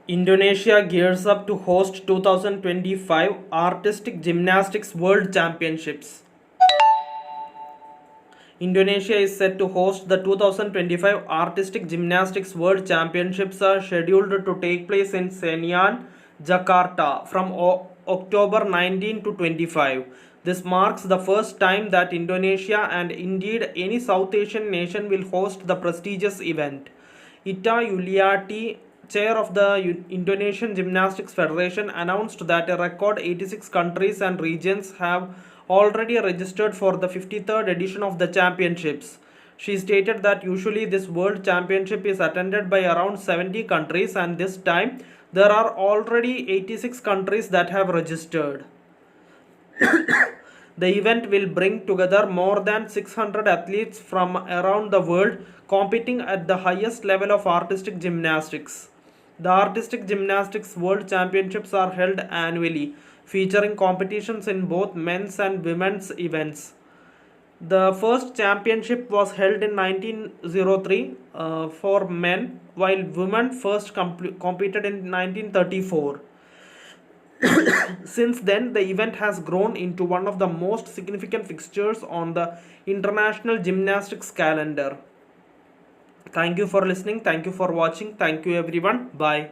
Indonesia gears up to host 2025 Artistic Gymnastics World Championships. Indonesia is set to host the 2025 Artistic Gymnastics World Championships are scheduled to take place in Senayan, Jakarta from October 19 to 25. This marks the first time that Indonesia and indeed any South Asian nation will host the prestigious event. Ita Yuliati, chair of the Indonesian Gymnastics Federation, announced that a record 86 countries and regions have already registered for the 53rd edition of the championships. She stated that usually this world championship is attended by around 70 countries, and this time there are already 86 countries that have registered. The event will bring together more than 600 athletes from around the world competing at the highest level of artistic gymnastics. The Artistic Gymnastics World Championships are held annually, featuring competitions in both men's and women's events. The first championship was held in 1903 for men, while women first competed in 1934. Since then, the event has grown into one of the most significant fixtures on the international gymnastics calendar. Thank you for listening. Thank you for watching. Thank you, everyone. Bye.